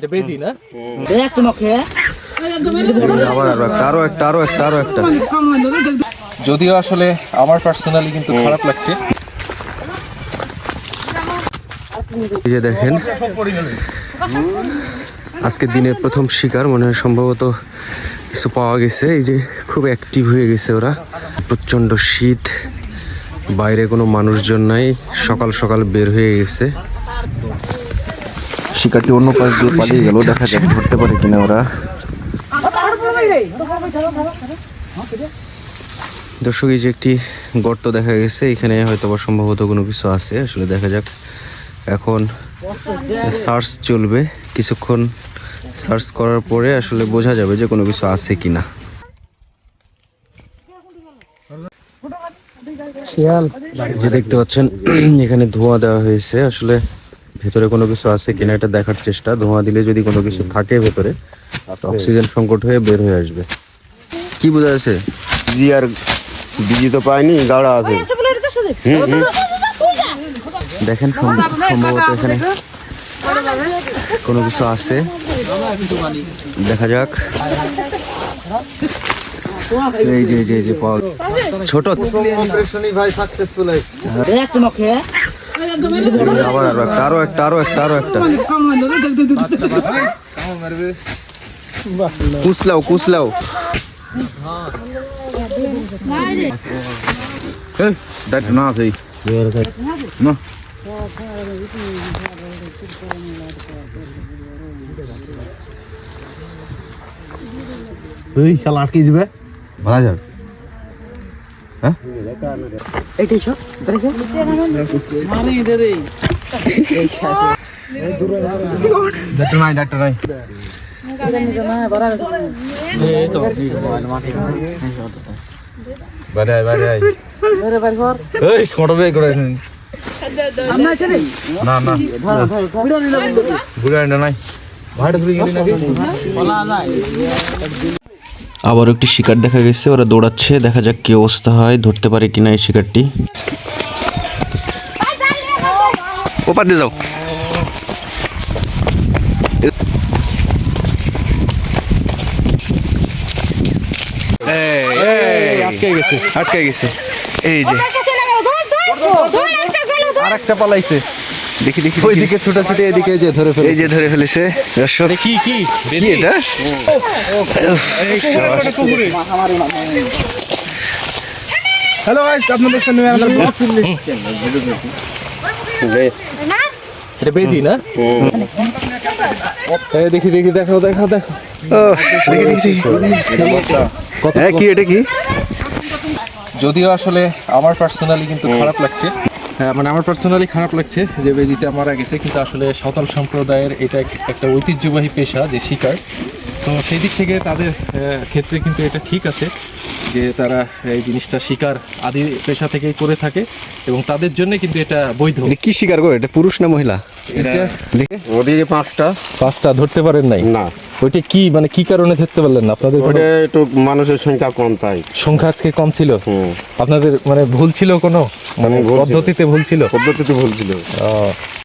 এটা বেজি না? আরো একটা যদিও আসলে আমার পার্সোনালি কিন্তু খারাপ লাগছে। এই যে দেখেন, আজকে দিনের প্রথম শিকার মনে হয়, সম্ভবত কিছু পাওয়া গেছে। এই যে খুব অ্যাক্টিভ হয়ে গেছে ওরা। প্রচণ্ড শীত, বাইরে কোনো মানুষজন নাই, সকাল সকাল বের হয়ে গেছে। শিকারটি অন্য পাশ দিয়ে পালিয়ে গেল, দেখা যাক ধরতে পারে কিনা ওরা। দর্শক, এই যে একটি গর্ত দেখা গেছে, এখানে হয়তো বা সম্ভবত কোনো কিছু আছে। আসলে দেখা যাক, এখন সার্চ চলবে, কিছুক্ষণ সার্চ করার পরে আসলে বোঝা যাবে যে কোনো কিছু আছে কিনা। যে দেখতে পাচ্ছেন এখানে ধোঁয়া দেওয়া হয়েছে, আসলে ভেতরে কোনো কিছু আছে কিনা এটা দেখার চেষ্টা। ধোঁয়া দিলে যদি কোনো কিছু থাকে ভেতরে, অক্সিজেন সংকট হয়ে বের হয়ে আসবে। কি বোঝা যাচ্ছে? জি, আর বিজি তো পাইনি, গাড়া আছে। দেখেন, সম্ভবত এখানে কোনো কিছু আছে, দেখা যাক। এই যে এই যে পাওয়া ছোট ভাই সাকসেসফুল হয়েছে। আরো একটা কুচলাও না আছে না। ওই শালা আটকে দিবে। ভালো যাবে। হ্যাঁ, ডাক্তার নাই। বাইরে এই কত বে করে না ঘুরে নাই। আবার একটি শিকার দেখা গেছে, ওরা দৌড়াচ্ছে, দেখা যাক কি অবস্থা হয়, ধরতে পারে কিনা এই শিকারটি। ওপার দিয়ে যাও। আটকে গেছে। এই যে আরেকটা পালাইছে। দেখি ওইদিকে ছুটাছুটি, এদিকে যে ধরে ফেলে। এই যে ধরে ফেলেছে। কি এটা? হ্যালো গাইস, আপনাদের সামনে আমরা ব্লগ ফিল্ম। এটা বেজি না? এই দেখি দেখাও। কি এটা কি? যদিও আসলে আমার পার্সোনালি কিন্তু খারাপ লাগছে। মানে আমার পার্সোনালি খারাপ লাগছে যে বেজিটা মারা গেছে, কিন্তু আসলে সাঁওতাল সম্প্রদায়ের এটা একটা ঐতিহ্যবাহী পেশা যে শিকার। তো সেই দিক থেকে তাদের ক্ষেত্রে কিন্তু এটা ঠিক আছে যে তারা এই জিনিসটা শিকার আদি পেশা থেকেই করে থাকে, এবং তাদের জন্য কিন্তু এটা বৈধ। কি শিকার করে? এটা পুরুষ না মহিলা? এটা ওদিকে পাঁচটা ধরতে পারেন নাই না। ওইটা কি, মানে কি কারণে ধরতে পারলেন না? আপনাদের ওটা একটু মানুষের সংখ্যা কম, তাই সংখ্যা আজকে কম ছিল। আপনাদের মানে ভুল ছিল, কোনো মানে পদ্ধতিতে ভুল ছিল।